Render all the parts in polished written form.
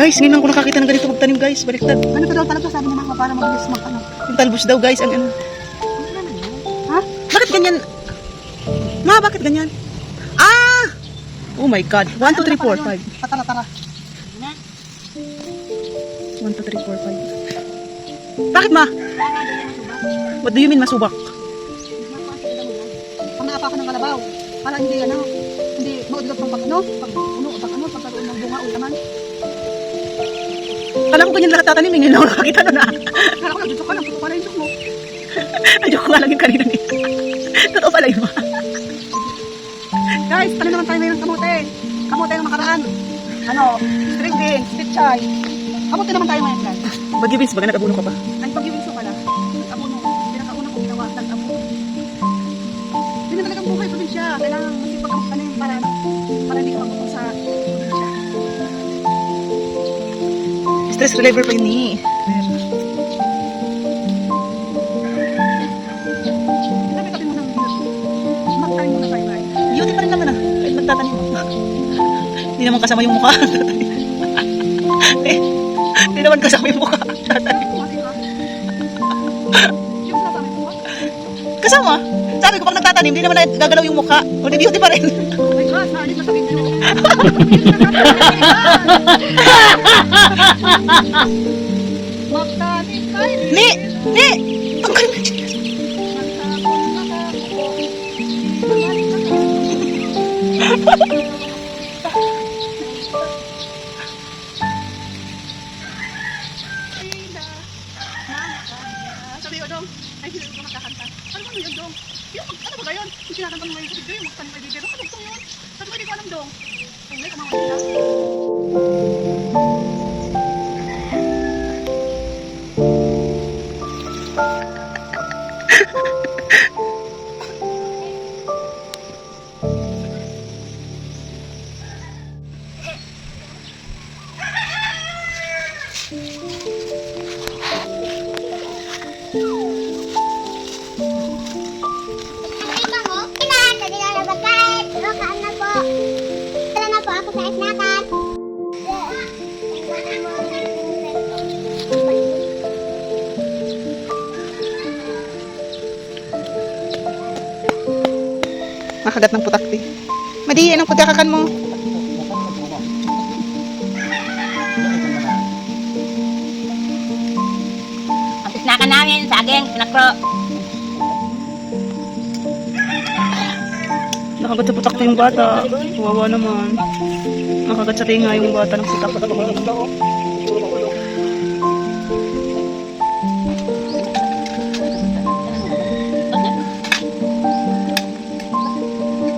Guys, ngayon lang ko nakakita ng ganito magtanim guys. Baliktad. Ano pa daw talaga sabi ni Mama para mabilis mag ano? Yung talbos daw guys. Ang ano. Ha? Bakit ganyan? Ma, bakit ganyan? Ah! Oh my God. 1, 2, 3, 4, 5. Patara-tara. 1, 2, 3, 4, 5. Bakit ma? What do you mean masubak? Pag naapa ka ng kalabaw, para hindi ano, hindi maudlot ng pag-ano, pagkaroon ng bunga o laman. Alam ko ganyan lahat tatanim. Ngayon lang ako nakakita nun ah. Kala ko nagdudok ka lang, puto ka na yung duk mo. Joke ko nga lang yung kanina niya. Totoo pala yun ma. Guys, tanim naman tayo ngayon ng kamote. Kamote ng makaraan. Ano, string beans, pichay. Kamote naman tayo ngayon guys. Bagyo beans, baga nag-abuno ka pa. Ay, pag-ibinso pala. Nag-abuno. Pinakauna ko ginawa, nag-abuno. Hindi na talagang buhay probinsya. Kailangan masipag ang tanim para hindi ka makukuha sa probinsya. Stress reliever pa yun eh. Tabi-tabi mo ng beauty. Mag-tanim mo na tayo guys. Beauty pa rin naman ah. Kahit magtatanim mo. Hindi naman kasama yung mukha. Hindi naman kasama yung mukha. Tatanim. Yung sinasabi ko, Kasama. Sabi ko pag nagtatanim, hindi naman gagalaw yung mukha. O di beauty pa rin. oh my God, naalit na sa video. Magtanim kayo. Ni! Ni! Tanggalin na siya. Sabi ko dong, ay hindi ko makakanta. Ano ba yun dong? Ano ba yun? Yung kinakanta mo ngayon sa video, yung magtanong kay Bibero. Ano ba yun? Sabi ko hindi ko alam dong. Ay, may kamang wala. Nakita mo? Tadi na nabagkain. Rokaan na po. Tala na po ako sa snakan. Makagat ng putakti. Madi, anong pagkakakan mo? Ang snakan namin, saging, nakro. Nakagat sa putakti yung bata. Kawawa naman. Nakagat sa tinga yung bata ng putakti.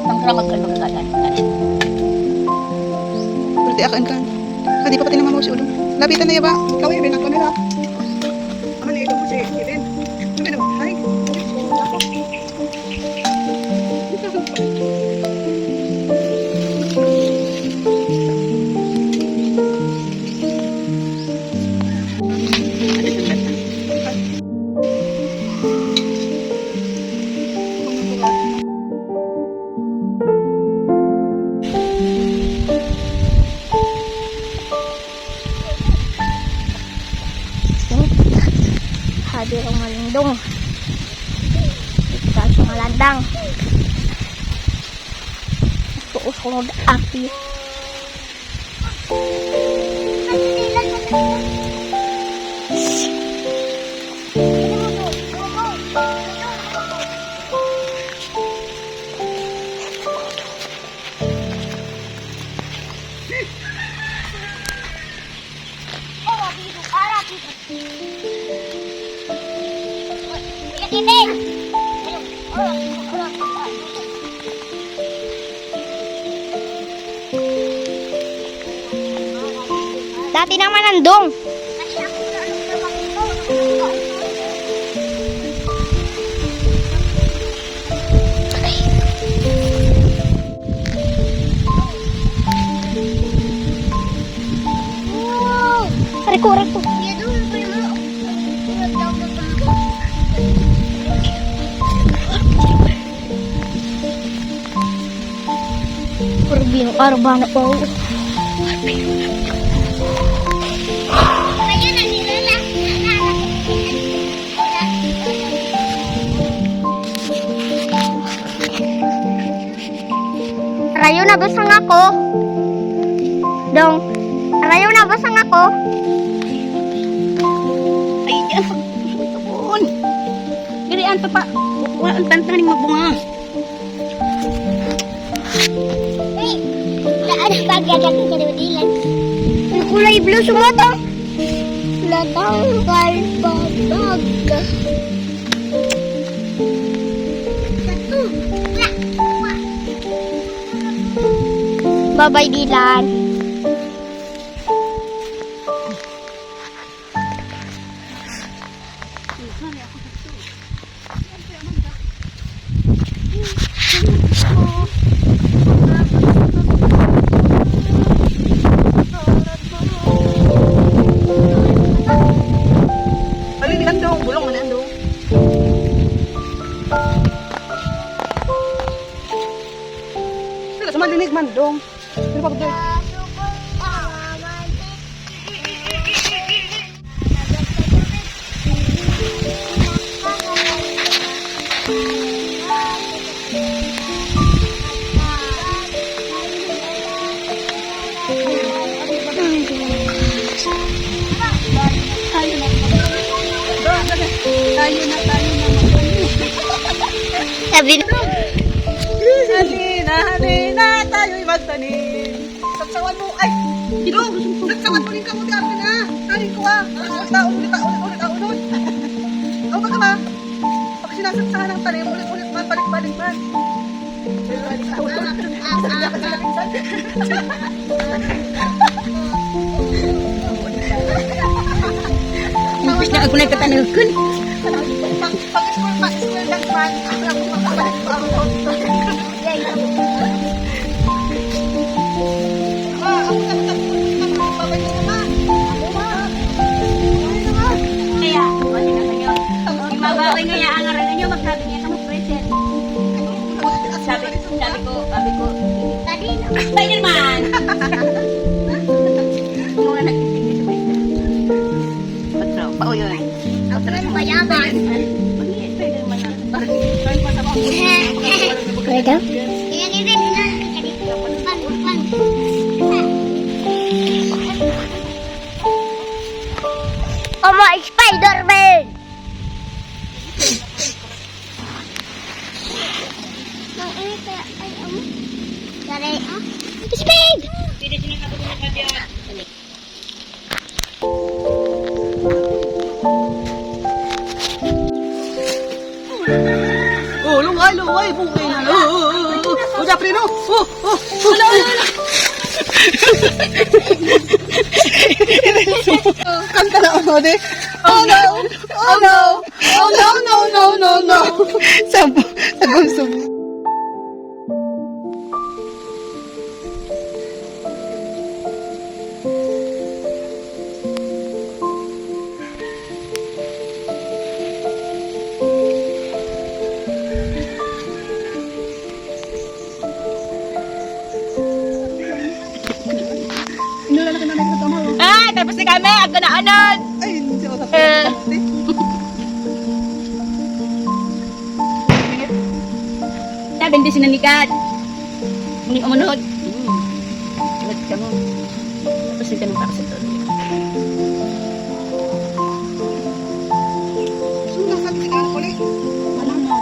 Pangkra magkalagay. Pwede akin ka. Hindi pa pati naman mo si ulo. Lapitan na yaba. Ikaw yun, ako nila. Ano na ikaw mo si Kevin? Ano ba? Ay, Hadi ang malindong. Ito sa malandang. Tuos ko ng api. Dati nang manandong. Korek po. Perbino arbana po. ako. Dong, ayaw na basang ako. Ay, yan. Pagkakon. Garian to pa. Waan tantaning magbunga. Hey, saan ang pagkagat ng kadiwadilan? Ang kulay blue sumata. Latanggal pabag. Bye-bye, Dylan. Alin dong, bulong man dong. Sila sa malinig man dong. Pero pag dong. Tayo na. Sabi na. Halina, tayo'y magtanim. Saksawan mo, ay, Gidong, saksawan mo rin ka mo, di akin na. Tarin ko ah. Ulit. Ako ba ka ba? Pag sinasaksahan ng tanim, ulit, man, balik man. Imbis na ako nagkatanagkun. Pag-school lang man, ako makabalik ko ang Kaya, wala na kayo. Mabawi nga ang aral ninyo, magsabi niya ka mag-present. Sabi ko, Spider-Man! Yung mga nagtitigil sa Spider-Man. Pao yun. Ako na mayaman. Mag-iit Spider-Man na. Turn pa sa mga Pwede? Kaya hindi na. Bukan. Oh my Spider-Man! Speed! Pwede sinakabutin na ka diyan. Oh, luway, bukay na. Oh, Jeffrey, no. Wala. Kanta na ako, de. Oh no. Sabong. Ah, tapos na kami. Ako na anon. Ay, hindi ako Sabi hindi sinanikat. Muning umunod. Ulit ka mo. Tapos hindi ka nang para sa ito. Wala na.